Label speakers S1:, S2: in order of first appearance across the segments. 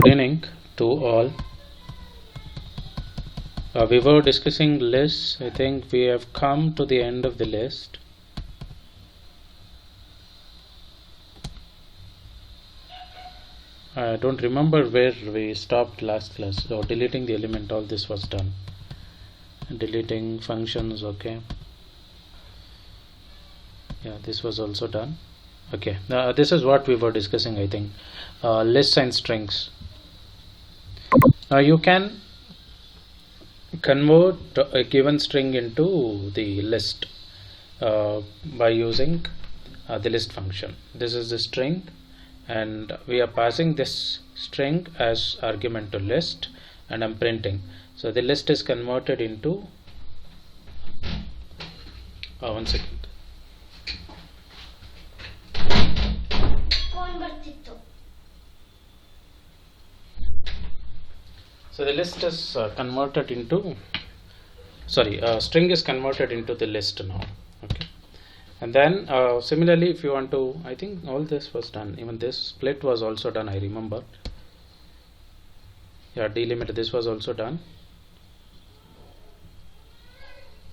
S1: Good evening to all. We were discussing lists. I think we have come to the end of the list. I don't remember where we stopped last class. So deleting the element, all this was done. Deleting functions, okay. Yeah, this was also done. Okay, this is what we were discussing, I think. Lists and strings. Now you can convert a given string into the list by using the list function. This is the string and we are passing this string as argument to list and I'm printing. So the list is converted into one second. So the list is converted into string is converted into the list now. Okay, and then similarly if you want to, I think all this was done, even this split was also done, I remember. Yeah, delimit, this was also done.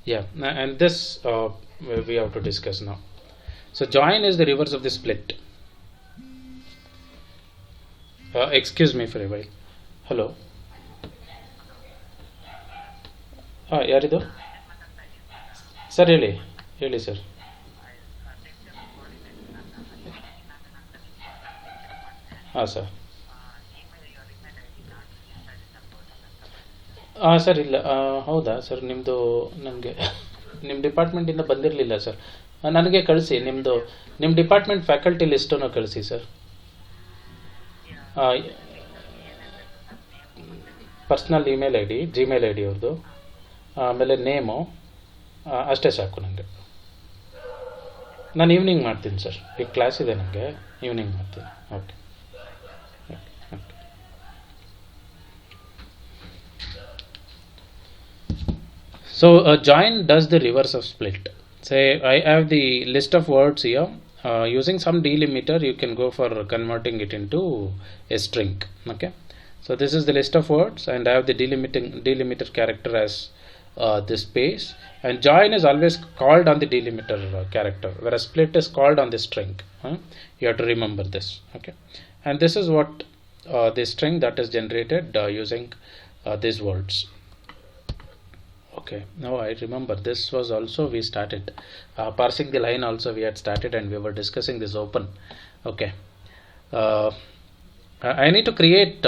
S1: Yeah, and this we have to discuss now. So join is the reverse of the split. Excuse me for a while. Hello. ಯಾರಿದು sir? ಹೇಳಿ sir. ಹಾಂ sir. Sir ಇಲ್ಲ, ಹೌದಾ sir, ನಿಮ್ಮದು ನನಗೆ ನಿಮ್ಮ ಡಿಪಾರ್ಟ್ಮೆಂಟಿಂದ ಬಂದಿರಲಿಲ್ಲ sir. ನನಗೆ ಕಳಿಸಿ ನಿಮ್ಮ ಡಿಪಾರ್ಟ್ಮೆಂಟ್ ಫ್ಯಾಕಲ್ಟಿ ಲಿಸ್ಟನ್ನು ಕಳಿಸಿ sir. Personal email I D, Gmail I D ಅವ್ರದ್ದು, ಆಮೇಲೆ ನೇಮು, ಅಷ್ಟೇ ಸಾಕು ನನಗೆ. ನಾನು ಈವ್ನಿಂಗ್ ಮಾಡ್ತೀನಿ ಸರ್, ಈಗ ಕ್ಲಾಸ್ ಇದೆ ನನಗೆ, ಈವ್ನಿಂಗ್ ಮಾಡ್ತೀನಿ. Okay. So join does the reverse of split. Say I have the list of words here. Using some delimiter you can go for converting it into a string. Okay, so this is the list of words and I have the delimiter character as this space, and join is always called on the delimiter character, whereas split is called on the string. You have to remember this. Okay, and this is what the string that is generated using these words. Okay, now I remember this was also we started parsing the line also we had started and we were discussing this open. Okay, I need to create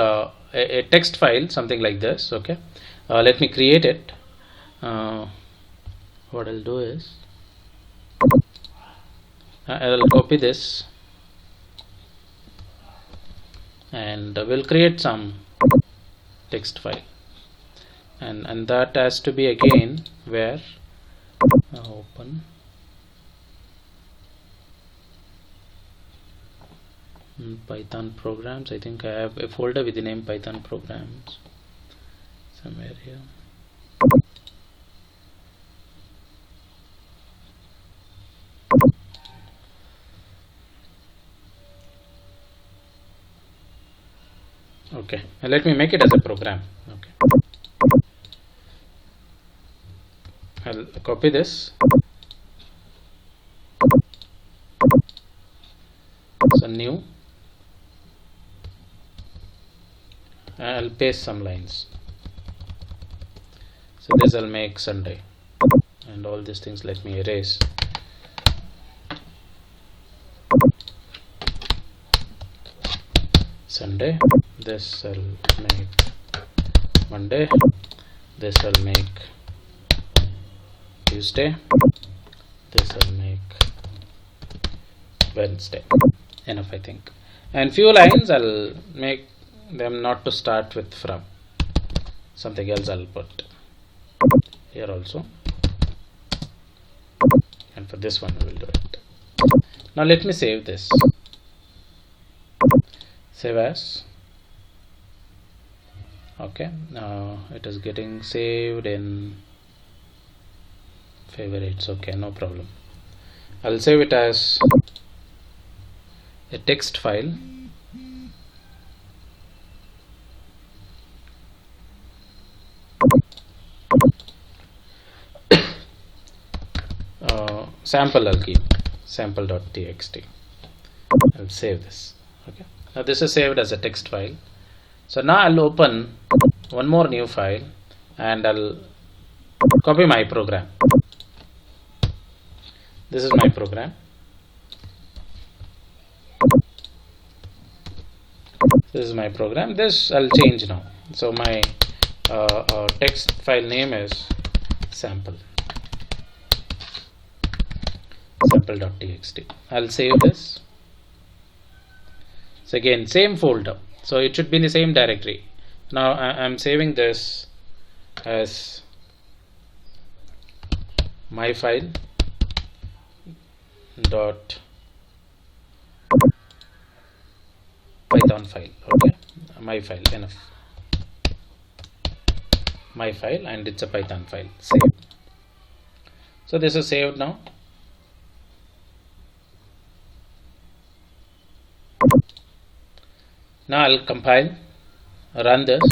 S1: a text file, something like this. Okay, let me create it. What I'll do is I'll copy this and we'll create some text file, and that has to be again where open Python programs. I think I have a folder with the name Python programs somewhere here. Okay, let me make it as a program. Okay, I'll copy this, so new, I'll paste some lines. So this I'll make Sunday, and all these things let me erase. Sunday, this I'll make Monday, this I'll make Tuesday, this I'll make Wednesday. Enough, I think. And few lines I'll make them not to start with from, something else I'll put here also, and for this one we will do it. Now let me save this. Save as. Okay, now it is getting saved in favorites. Okay, no problem. I'll save it as a text file sample I'll keep, sample.txt. I'll save this. Okay. Now this is saved as a text file. So now I'll open one more new file and I'll copy my program. This is my program. This is my program. This I'll change now. So my text file name is sample.txt. I'll save this. So again, same folder. So it should be in the same directory. Now I'm saving this as my file dot Python file. Okay, my file, enough. My file, and it's a Python file. Save. So this is saved now. Now I'll compile, run this.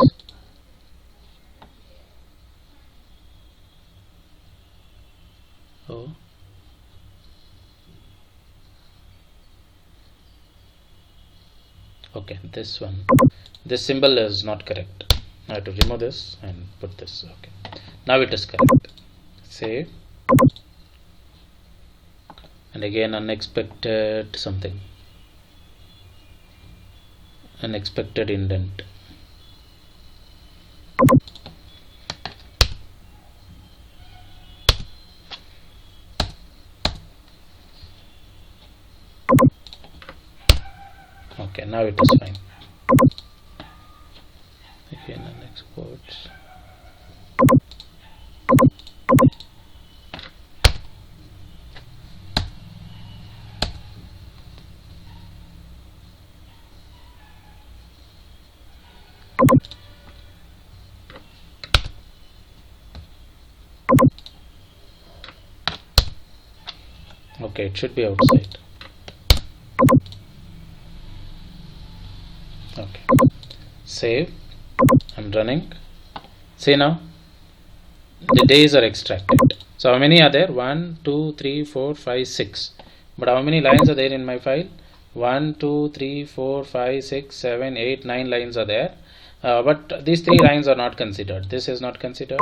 S1: Oh. Okay, this one, this symbol is not correct. I have to remove this and put this. Okay, now it is correct. Save. And again, unexpected something, unexpected indent. Okay, now it is fine. Again, export. Okay, it should be outside. Okay, save. I'm running. See now, the days are extracted. So how many are there? 1, 2, 3, 4, 5, 6. But how many lines are there in my file? 1, 2, 3, 4, 5, 6, 7, 8, 9 lines are there. But these 3 lines are not considered. This is not considered.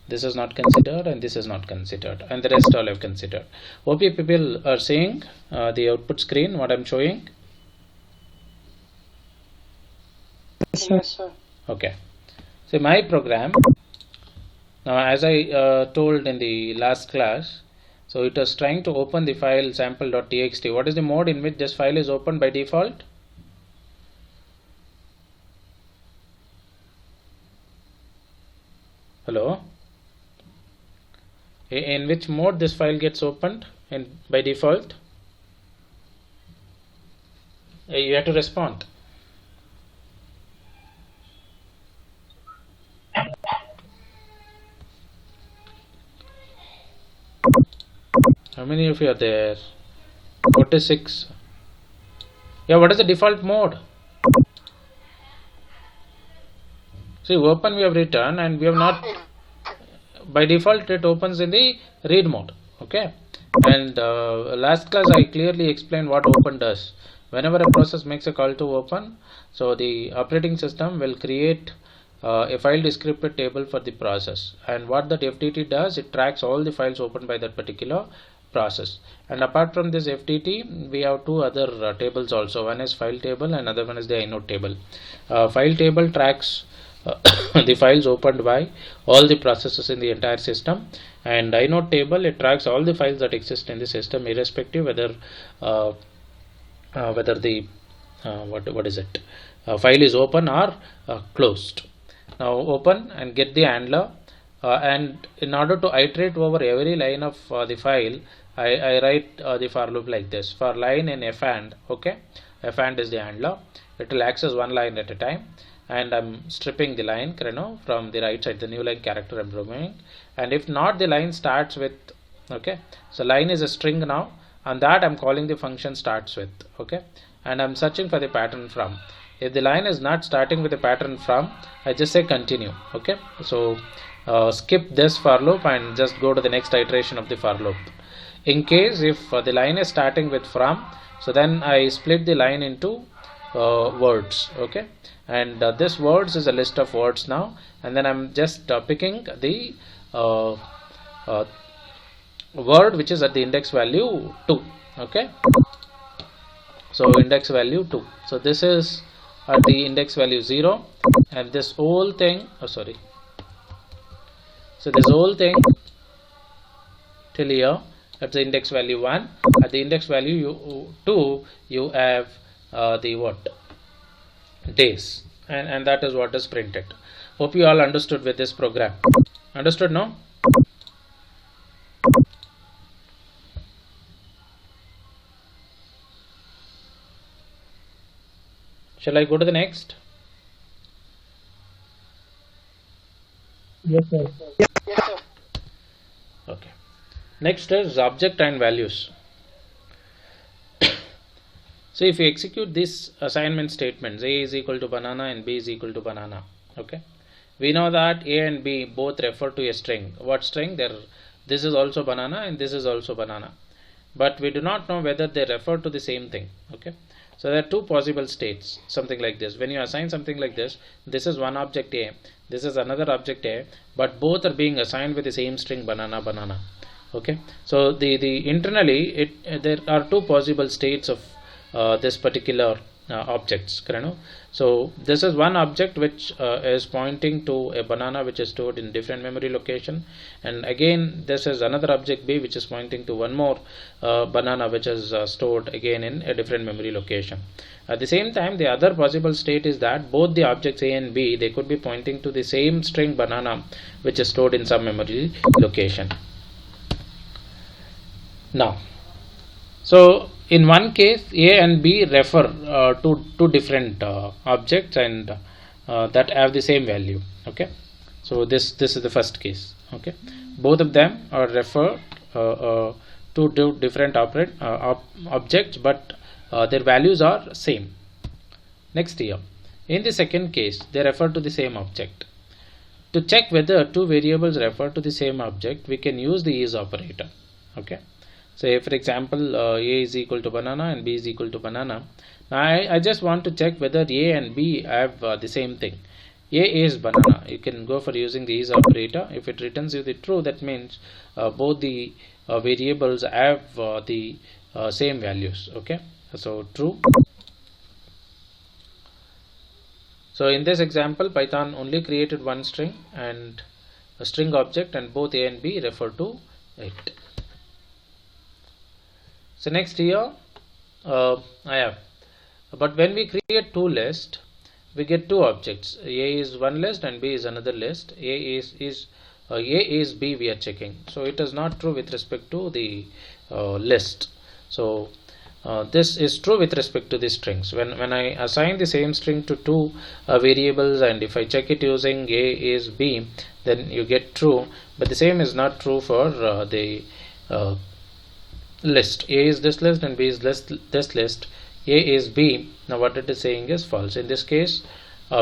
S1: This is not considered, and this is not considered, and the rest all have considered. Hope you people are seeing the output screen, what I'm showing.
S2: Yes, sir.
S1: Okay. So my program, now as I told in the last class, so it was trying to open the file sample.txt. What is the mode in which this file is opened by default? Hello? In which mode this file gets opened by default? You have to respond. How many of you are there? 46. Yeah, what is the default mode? See, open we have written, and we have not, by default it opens in the read mode. Okay, and last class I clearly explained what open does. Whenever a process makes a call to open, so the operating system will create a file descriptor table for the process, and what that FTT does, it tracks all the files opened by that particular process. And apart from this FTT, we have 2 other tables also. One is file table, and another one is the inode table. File table tracks the files opened by all the processes in the entire system, and inode table, it tracks all the files that exist in the system, irrespective whether the what is it, file is open or closed. Now open and get the handler, and in order to iterate over every line of the file, I write the for loop like this: for line in f and. Okay, f and is the handler. It will access one line at a time, and I'm stripping the line, from the right side, the new line character I'm removing. And if not, the line starts with, okay, so line is a string now, and that I'm calling the function starts with. Okay, and I'm searching for the pattern from. If the line is not starting with the pattern from, I just say continue. Okay, so skip this for loop and just go to the next iteration of the for loop. In case if the line is starting with from, so then I split the line into words. Okay, and this words is a list of words now, and then I'm just picking the word which is at the index value 2. Okay, so index value 2, so this is at the index value 0, and this whole thing, so this whole thing till here at the index value 1, at the index value 2 you have the what, days, and that is what is printed. Hope you all understood with this program. Understood, no? Shall I go to the next?
S2: Yes, sir.
S1: Okay. Next is object and values. So if you execute this assignment statements, A is equal to banana and B is equal to banana. Okay. We know that A and B both refer to a string. What string? This is also banana and this is also banana. But we do not know whether they refer to the same thing. Okay. So there are two possible states, something like this. When you assign something like this is one object A, this is another object A, but both are being assigned with the same string banana banana. Okay, so the internally there are two possible states of this particular objects. So this is one object which is pointing to a banana which is stored in different memory location, and again this is another object B which is pointing to one more banana which is stored again in a different memory location. At the same time, the other possible state is that both the objects A and B, they could be pointing to the same string banana which is stored in some memory location. Now, so in one case A and B refer to two different objects and that have the same value. Okay, so this is the first case. Okay, both of them are refer to different objects, but their values are same. Next here, in the second case they refer to the same object. To check whether two variables refer to the same object, we can use the is operator. Okay, say for example A is equal to banana and B is equal to banana. Now I just want to check whether A and B have the same thing. A is banana, you can go for using the is operator. If it returns you the true, that means both the variables have the same values. Okay, so true. So in this example, Python only created one string and a string object, and both A and B refer to it. So next here I have, but when we create two lists, we get two objects. A is one list and B is another list. A is B we are checking, so it is not true with respect to the list. So this is true with respect to the strings. When I assign the same string to two variables, and if I check it using A is B, then you get true, but the same is not true for the list. A is this list and B is this list. A is B. Now what it is saying is false. In this case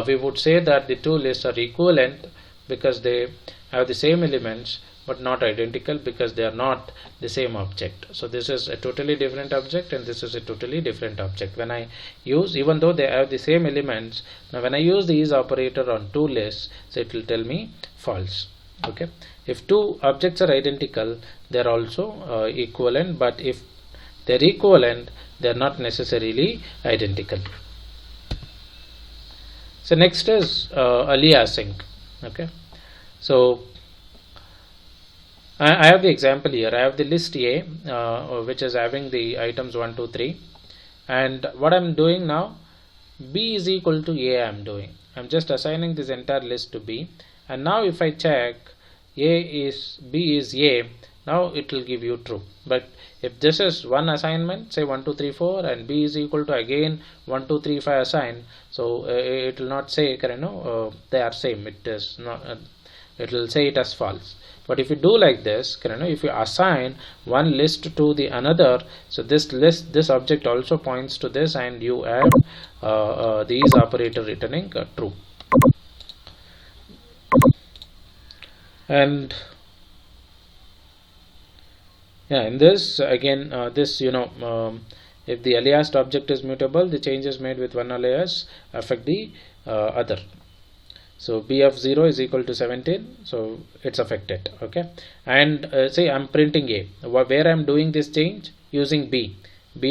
S1: we would say that the two lists are equivalent because they have the same elements but not identical because they are not the same object. So this is a totally different object and this is a totally different object. When I use, even though they have the same elements, now when I use the is operator on two lists, so it will tell me false. Okay, if two objects are identical, they are also equivalent, but if they are equivalent, they are not necessarily identical. So next is aliasing. Okay, so I have the example here. I have the list A which is having the items 1, 2, 3, and what I'm doing now, B is equal to A. I'm just assigning this entire list to B, and now if I check B is A, now it will give you true. But if this is one assignment, say 1, 2, 3, 4, and B is equal to again 1, 2, 3, 5 assign, so it will not say they are same. It is not. It will say it as false. But if you do like this, if you assign one list to the another, so this object also points to this, and you have the is operator returning true. And Yeah, in this again, this if the aliased object is mutable, the changes made with one alias affect the other. So b of 0 is equal to 17, so it's affected. Okay, and say I'm printing a, where I'm doing this change using b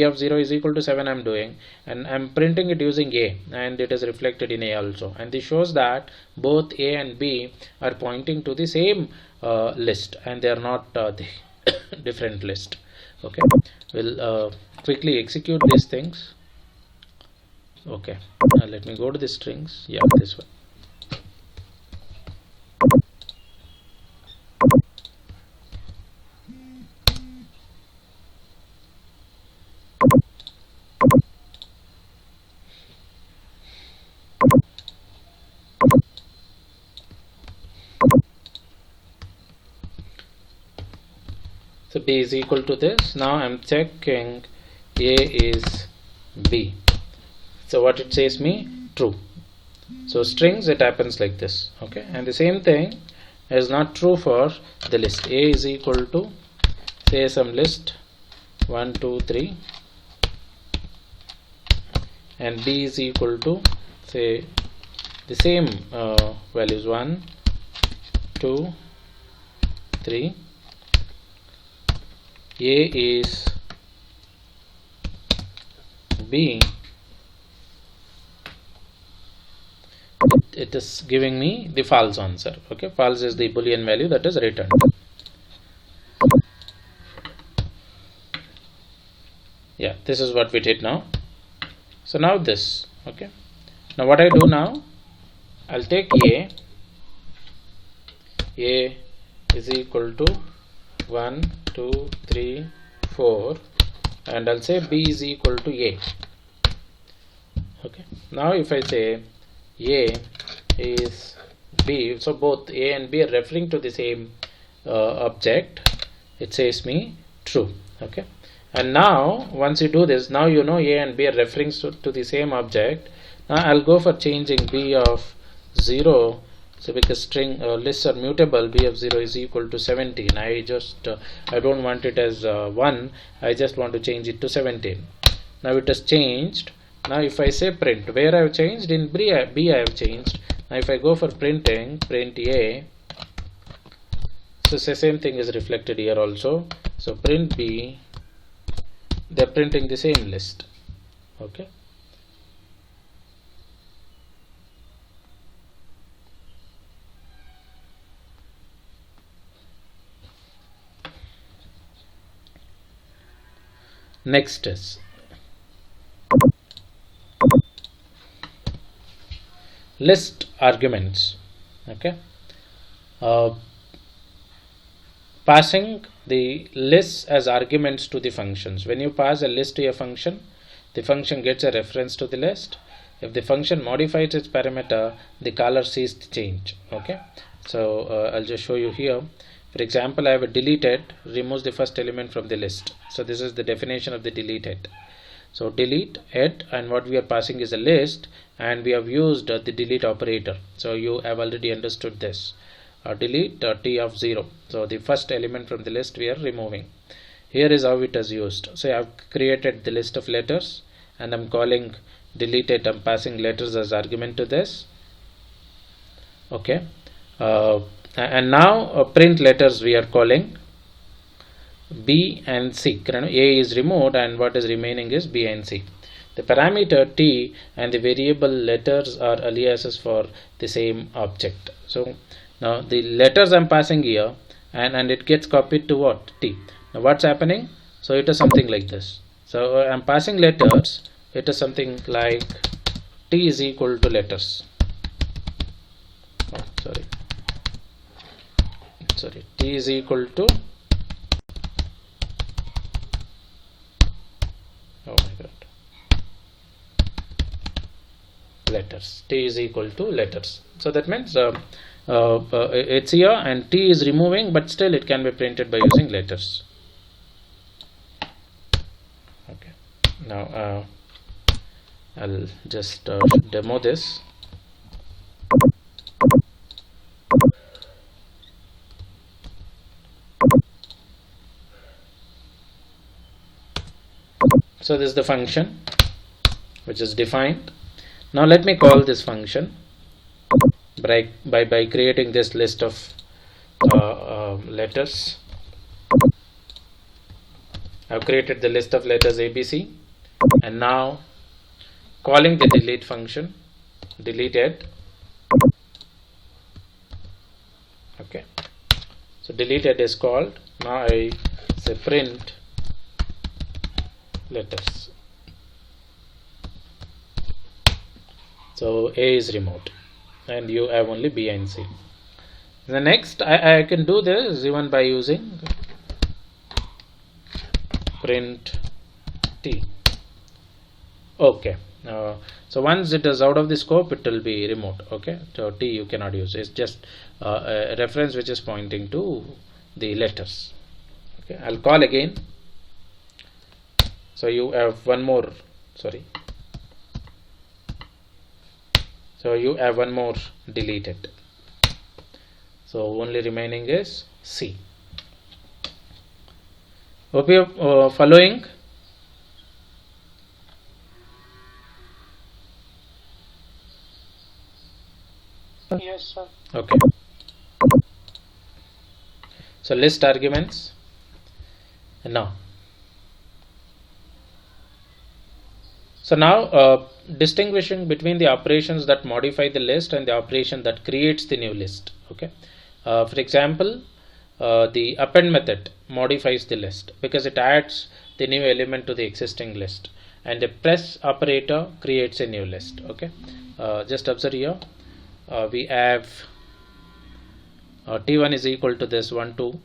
S1: of 0 is equal to 7 I'm doing, and I'm printing it using a, and it is reflected in a also, and this shows that both a and b are pointing to the same list, and they are not the different list. Okay, we'll quickly execute these things. Okay, let me go to the strings. Yeah, this one. So b is equal to this. Now I'm checking a is b. So what it says me? True. So strings, it happens like this. Okay, and the same thing is not true for the list. A is equal to, say, some list 1 2 3, and b is equal to, say, the same values 1 2 3. A is b. It is giving me the false answer. Okay, false is the boolean value that is returned. Yeah, this is what we did now. So now this. Okay, now what I do now, I'll take a is equal to 1 2 3 4, and I'll say b is equal to a. Okay, now if I say a is b, so both a and b are referring to the same object, it says me true. Okay, and now once you do this, now you know a and b are referring to the same object. Now I'll go for changing b of 0. So because string lists are mutable, b of 0 is equal to 17. I just I don't want it as 1, I just want to change it to 17. Now it has changed. Now if I say print, where I have changed? In b I have changed. Now if I go for printing, print a, so the same thing is reflected here also. So print b, they're printing the same list. Okay, next is list arguments. Okay, passing the lists as arguments to the functions. When you pass a list to a function, the function gets a reference to the list. If the function modifies its parameter, the caller sees the change. Okay, so I'll just show you here. For example, I have a deleted, removes the first element from the list. So this is the definition of the deleted. So delete it, and what we are passing is a list, and we have used the delete operator. So you have already understood this. Delete t of 0. So the first element from the list we are removing. Here is how it is used. So I have created the list of letters, and I'm calling deleted. I'm passing letters as argument to this. Okay, and now print letters we are calling b and c. A is removed, and what is remaining is b and c. The parameter t and the variable letters are aliases for the same object. So now the letters I'm passing here, and it gets copied to what? T. Now what's happening? So it is something like this. So I'm passing letters. It is something like t is equal to letters. Oh, sorry. T is equal to, oh my god, letters. T is equal to letters. So that means it's here, and t is removing, but still it can be printed by using letters. Okay, now I'll just demo this. So this is the function which is defined. Now let me call this function by creating this list of letters. I've created the list of letters ABC, and now calling the delete function, deleted. Okay, so deleted is called. Now I say print letters. So A is removed and you have only B and C. The next I can do this even by using print T. Okay, so once it is out of the scope, it will be removed. Okay, so T you cannot use. It's just a reference which is pointing to the letters. Okay, I'll call again. So you have one more, sorry. So you have one more deleted. So only remaining is C. Hope you are following.
S2: Yes, sir.
S1: Okay. So list arguments. Now. So now distinguishing between the operations that modify the list and the operation that creates the new list. Okay. For example, the append method modifies the list because it adds the new element to the existing list, and the press operator creates a new list. Okay. Just observe here. We have T1 is equal to this 1 2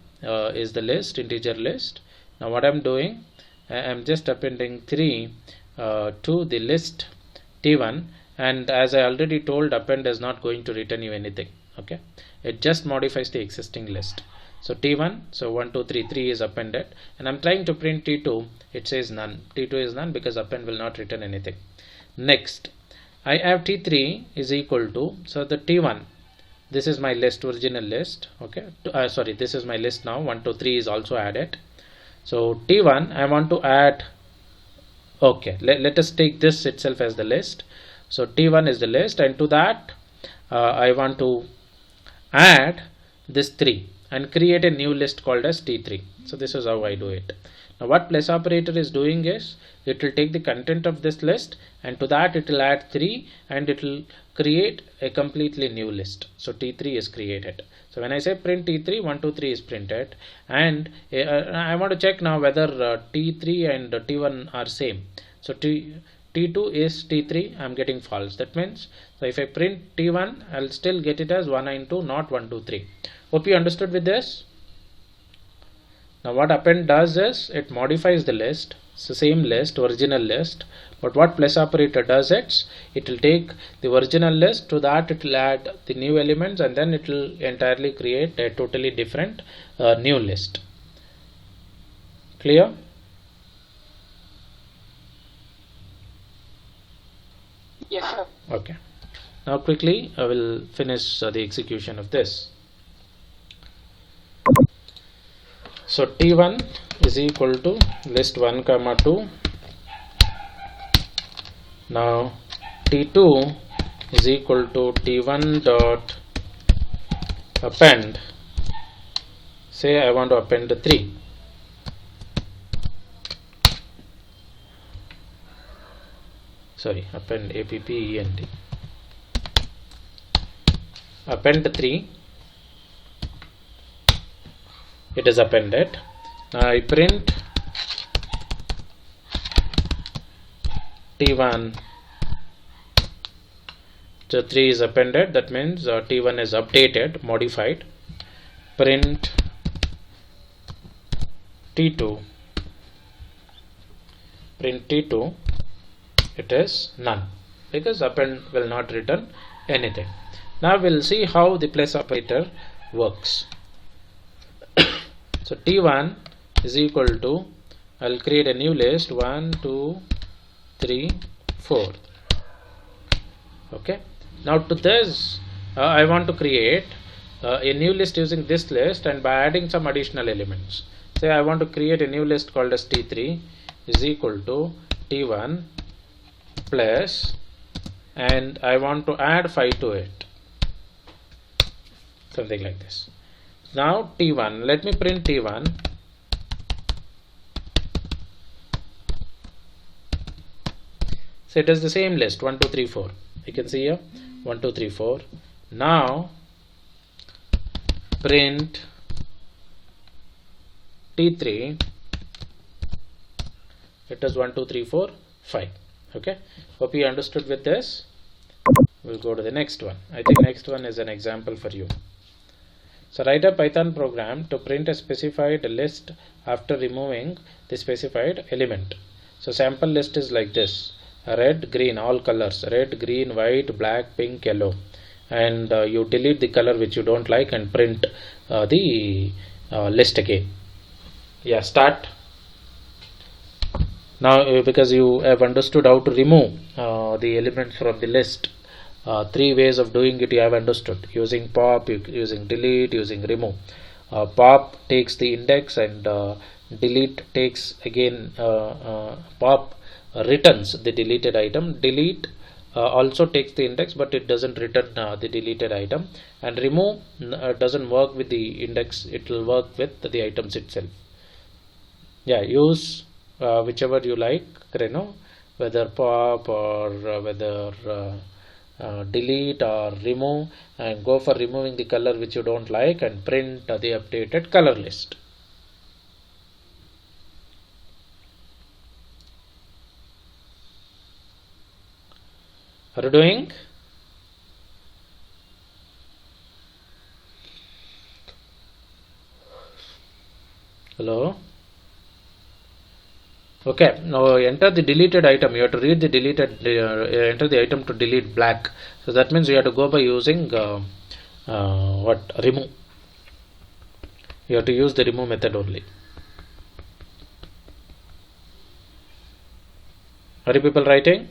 S1: is the list, integer list. Now what I'm doing, I'm just appending 3 to the list T1, and as I already told, append is not going to return you anything. Okay, it just modifies the existing list. So T1, so 1 2 3 3 is appended, and I'm trying to print T2. It says none. T2 is none because append will not return anything. Next, I have T3 is equal to, so the T1, this is my list, original list. Okay, sorry, this is my list now. 1 2 3 is also added. So T1 I want to add. Okay, let us take this itself as the list. So T1 is the list, and to that I want to add this 3 and create a new list called as T3. So this is how I do it. Now what plus operator is doing is, it will take the content of this list, and to that it will add 3 and it will create a completely new list. So T3 is created. So when I say print T3, 1 2 3 is printed, and I want to check now whether T3 and T1 are same. So T2 is T3, I'm getting false. That means, so if I print T1, I'll still get it as 1 and 2, not 1 2 3. Hope you understood with this. Now what append does is, it modifies the list. It's the same list, original list, but what plus operator does is, it will take the original list, to that it will add the new elements, and then it will entirely create a totally different new list. Clear?
S2: Yes, sir.
S1: Okay. Now quickly I will finish the execution of this. So T1 is equal to list 1 comma 2. Now T2 is equal to T1 dot append. Say I want to append 3. Sorry, append append. Append 3. It is appended. Now I print T1. So 3 is appended. That means T1 is updated, modified. Print T2. Print T2. It is none because append will not return anything. Now we'll see how the plus operator works. So T1 is equal to, I'll create a new list 1 2 3 4. Okay, now to this I want to create a new list using this list, and by adding some additional elements. Say I want to create a new list called as T3 is equal to T1 plus, and I want to add 5 to it, something like this. Now T1, let me print T1. So it is the same list 1 2 3 4. You can see here 1 2 3 4. Now print T3. It is 1 2 3 4 5. Okay, hope you understood with this. We'll go to the next one. I think next one is an example for you. So write a Python program to print a specified list after removing the specified element. So sample list is like this: red, green, all colors, red, green, white, black, pink, yellow, and you delete the color which you don't like and print the list again. Yeah, start. Now because you have understood how to remove the elements from the list, 3 ways of doing it you have understood: using pop, using delete, using remove. Pop takes the index, and delete takes again, pop returns the deleted item. Delete also takes the index, but it doesn't return the deleted item. And remove doesn't work with the index, it will work with the items itself. Yeah, use whichever you like, whether pop or whether delete or remove, and go for removing the color which you don't like and print the updated color list. Are you doing? Hello? Okay, now enter the deleted item. You have to read the deleted, enter the item to delete black. So that means you have to go by using what? Remove. You have to use the remove method only. Are you people writing?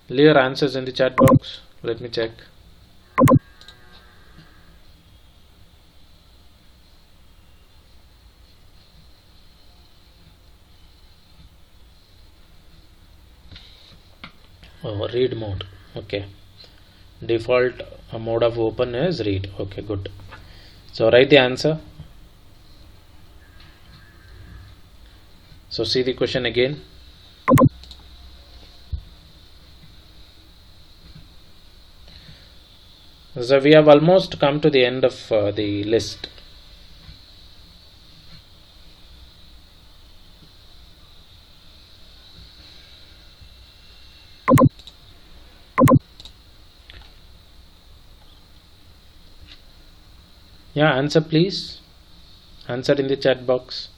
S1: Leave your answers in the chat box. Let me check. Oh, read mode. Okay. Default mode of open is read. Okay, good. So write the answer. So see the question again. So we have almost come to the end of the list. Yeah, answer please. Answer in the chat box.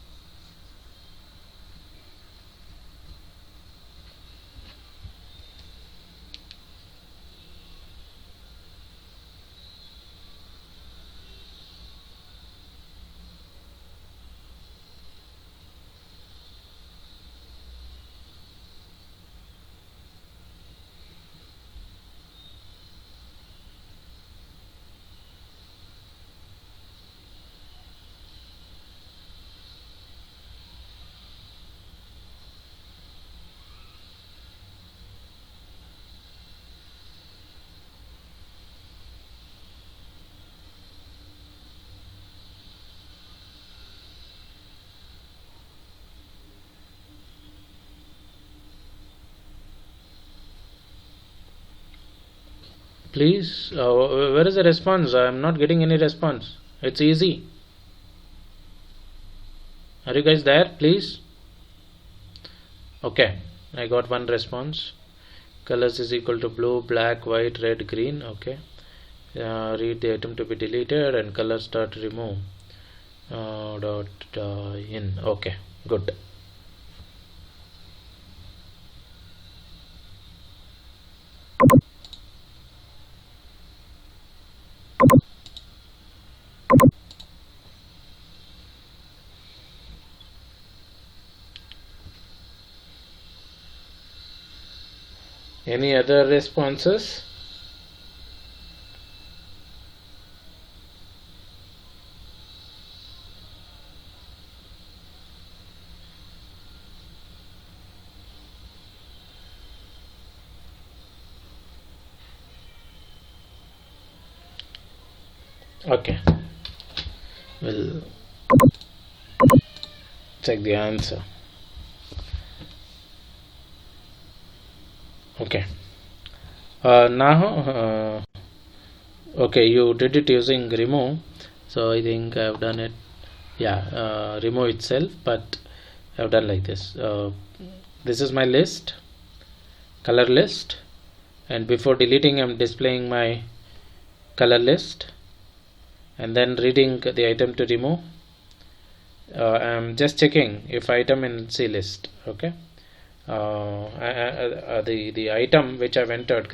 S1: Please, where is the response? I am not getting any response. It's easy. Are you guys there? Please. Okay, I got one response. Colors is equal to blue, black, white, red, green. Okay. Read the item to be deleted and color start remove. Dot in. Okay, good. Any other responses? Okay, we'll check the answer. Okay, now okay, you did it using remove, so I think I've done it. Yeah, remove itself, but I've done like this. This is my list, color list, and before deleting I'm displaying my color list, and then reading the item to remove. I'm just checking if item in C list. Okay, the item which I've entered,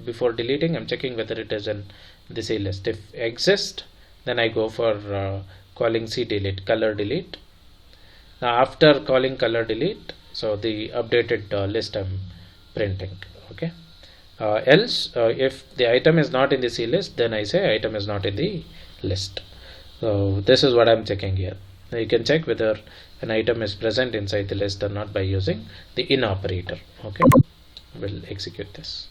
S1: before deleting I'm checking whether it is in the C list. If exists, then I go for calling C delete, color delete. Now after calling color delete, so the updated list I'm printing. Okay, else if the item is not in the C list, then I say item is not in the list. So this is what I'm checking here. Now you can check whether an item is present inside the list or not by using the in operator. Okay, we'll execute this.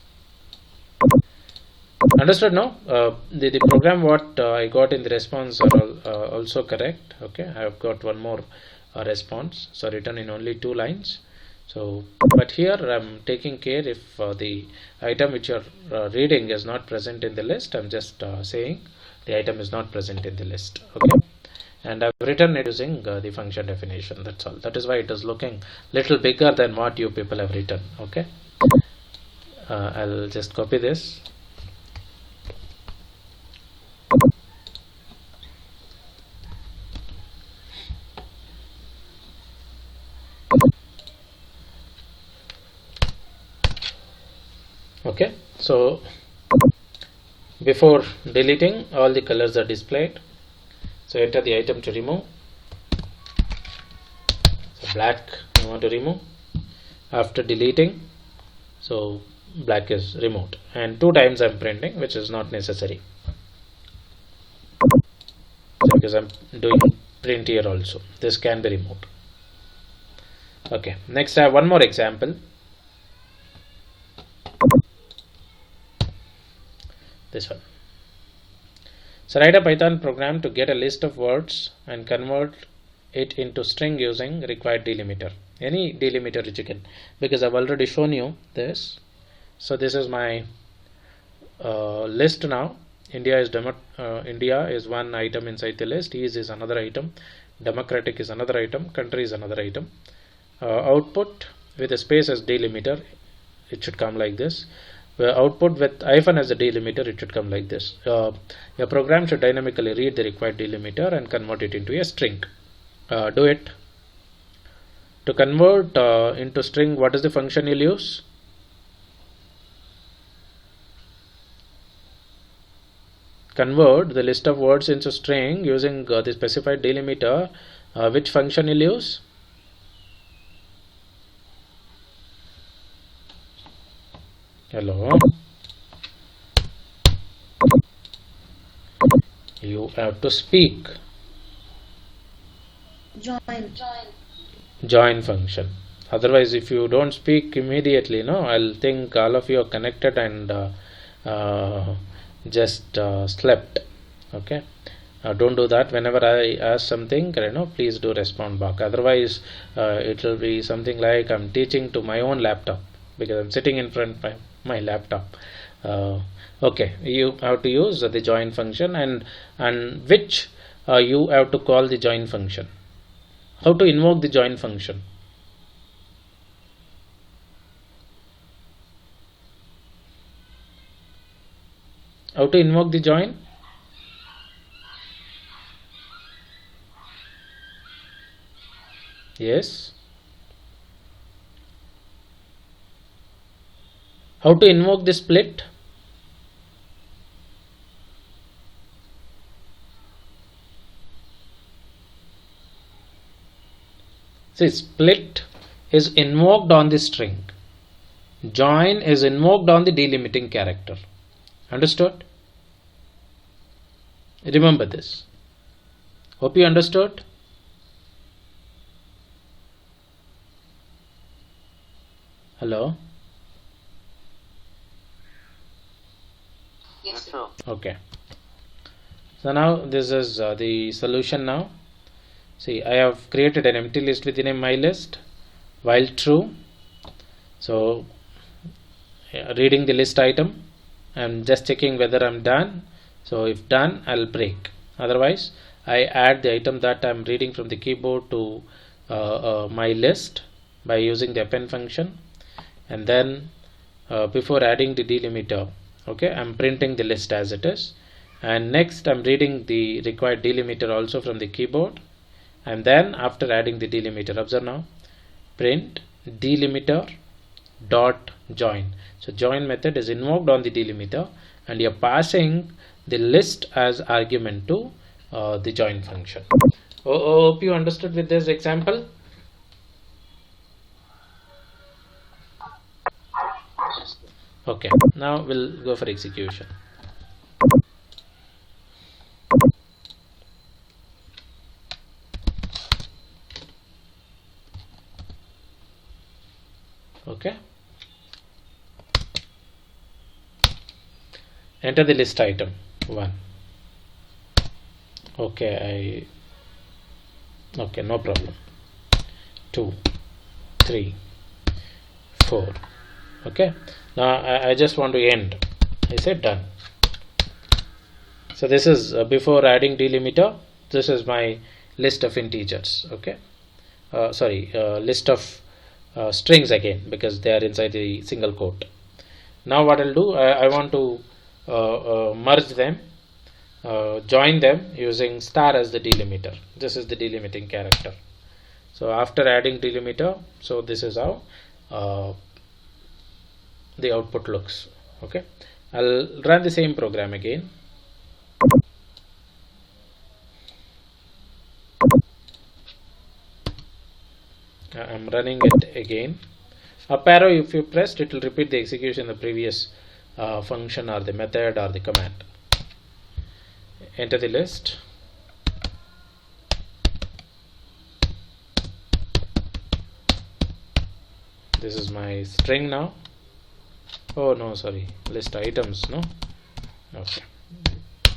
S1: Understood now? The program what I got in the response are also correct. Okay, I have got one more response, so written in only 2 lines. So but here I'm taking care if the item which you're reading is not present in the list, I'm just saying the item is not present in the list. Okay, and I've written it using the function definition. That's all. That is why it is looking little bigger than what you people have written. Okay, I'll just copy this. Okay, so before deleting, all the colors are displayed. So enter the item to remove. So black I want to remove. After deleting, so black is removed, and 2 times I'm printing, which is not necessary, because I'm doing print here also. This can be removed. Okay, next I have one more example. This one. So write a Python program to get a list of words and convert it into string using required delimiter. Any delimiter which you can, because I've already shown you this. So this is my list now. India is one item inside the list. East is another item. Democratic is another item. Country is another item. Output with a space as delimiter, it should come like this. Where output with hyphen as a delimiter, it should come like this. Your program should dynamically read the required delimiter and convert it into a string. Do it. To convert into string, what is the function you'll use? Convert the list of words into string using the specified delimiter. Which function you'll use? Hello, you have to speak. Join function. Otherwise, if you don't speak immediately, no, I'll think all of you are connected and just slept. Okay, don't do that. Whenever I ask something, please do respond back. Otherwise, it will be something like I'm teaching to my own laptop, because I'm sitting in front of my laptop. Okay, you have to use the join function, and which you have to call the join function. How to invoke the join function? How to invoke the join? Yes. How to invoke the split? See, split is invoked on the string. Join is invoked on the delimiting character. Understood? Remember this. Hope you understood. Hello?
S2: Yes, sir.
S1: Okay. So now this is the solution. Now see, I have created an empty list within a my list while true. So reading the list item, I'm just checking whether I'm done. So if done, I'll break. Otherwise, I add the item that I'm reading from the keyboard to my list by using the append function, and then before adding the delimiter, okay, I'm printing the list as it is, and next I'm reading the required delimiter also from the keyboard, and then after adding the delimiter, observe now, print delimiter dot join. So join method is invoked on the delimiter, and you're passing the list as argument to the join function. Hope you understood with this example. Okay, now we'll go for execution. Okay, enter the list item 1. Okay, okay, no problem. 2, 3, 4. Okay, now I just want to end. I said done. So this is before adding delimiter. This is my list of integers. Okay, list of strings again, because they are inside the single quote. Now what I'll do, I want to merge them, join them using star as the delimiter. This is the delimiting character. So after adding delimiter, so this is how the output looks. Okay, I'll run the same program again. I'm running it again. Up arrow, if you pressed, it will repeat the execution of the previous function or the method or the command. Enter the list. This is my string now. Oh no, sorry, list items. No, okay,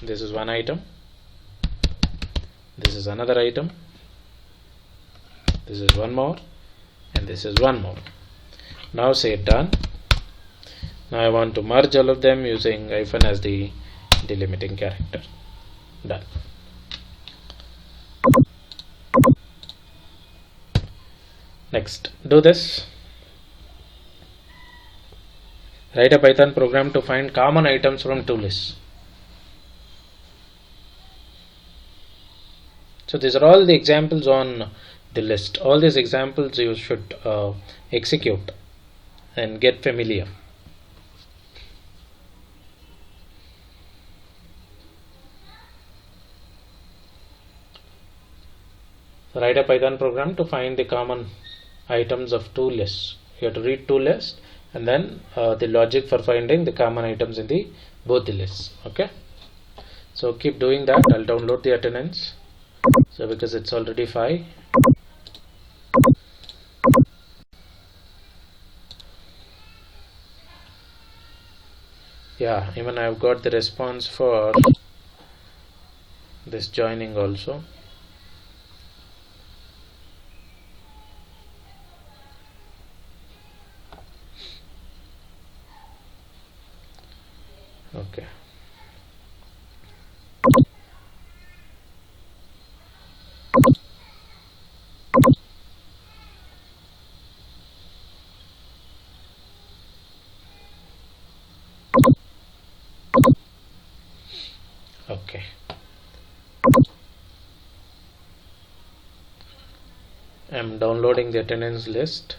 S1: this is one item, this is another item, this is one more, and this is one more. Now say done. Now I want to merge all of them using hyphen as the delimiting character. Done. Next, do this. Write a Python program to find common items from two lists. So these are all the examples on the list. All these examples you should execute and get familiar. So write a Python program to find the common items of two lists. You have to read two lists, and then the logic for finding the common items in the both the lists. Okay, so keep doing that. I'll download the attendance, so because it's already 5. Yeah, even I've got the response for this joining also. Okay. Okay. I'm downloading the attendance list.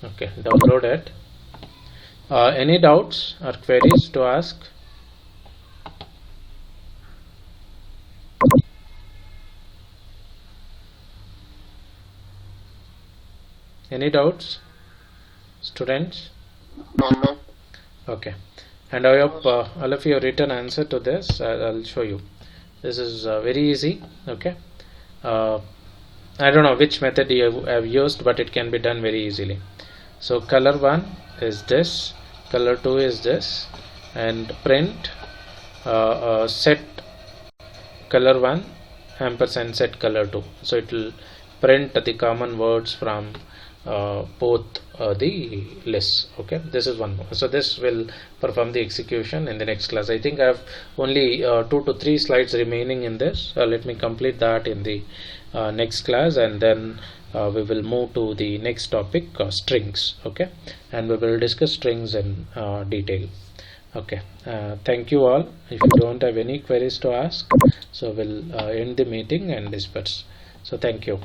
S1: Okay, download it. Any doubts or queries to ask? Any doubts, students?
S2: No, no.
S1: Okay, and I hope all of you have written answer to this. I'll show you. This is very easy. Okay, uh, I don't know which method you have used, but it can be done very easily. So color 1 is this, color 2 is this, and print set color 1 ampersand set color 2. So it will print the common words from both the lists. Okay, this is one more. So this will perform the execution in the next class. I think I have only 2 to 3 slides remaining in this. Let me complete that in the next class, and then we will move to the next topic, strings. Okay, and we will discuss strings in detail. Okay, thank you all. If you don't have any queries to ask, so we'll end the meeting and disperse. So thank you.